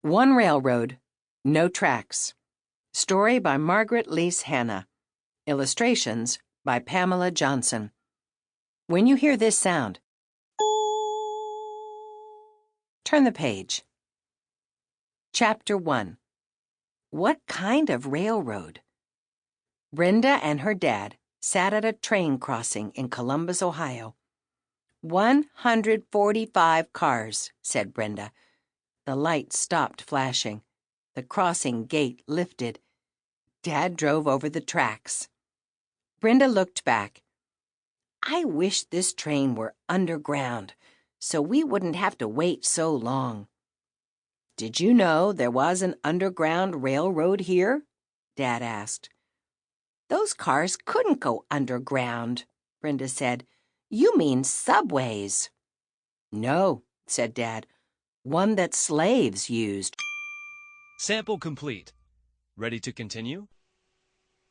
One Railroad, No Tracks. Story by Margaret Leis Hanna. Illustrations by Pamela Johnson. When you hear this sound, turn the page. Chapter 1. What kind of railroad? Brenda and her dad sat at a train crossing in Columbus, Ohio. 145 cars, said Brenda. The light stopped flashing. The crossing gate lifted. Dad drove over the tracks. Brenda looked back. I wish this train were underground, so we wouldn't have to wait so long. Did you know there was an underground railroad here? Dad asked. Those cars couldn't go underground, Brenda said. You mean subways. No, said Dad. One that slaves used. Sample complete. Ready to continue?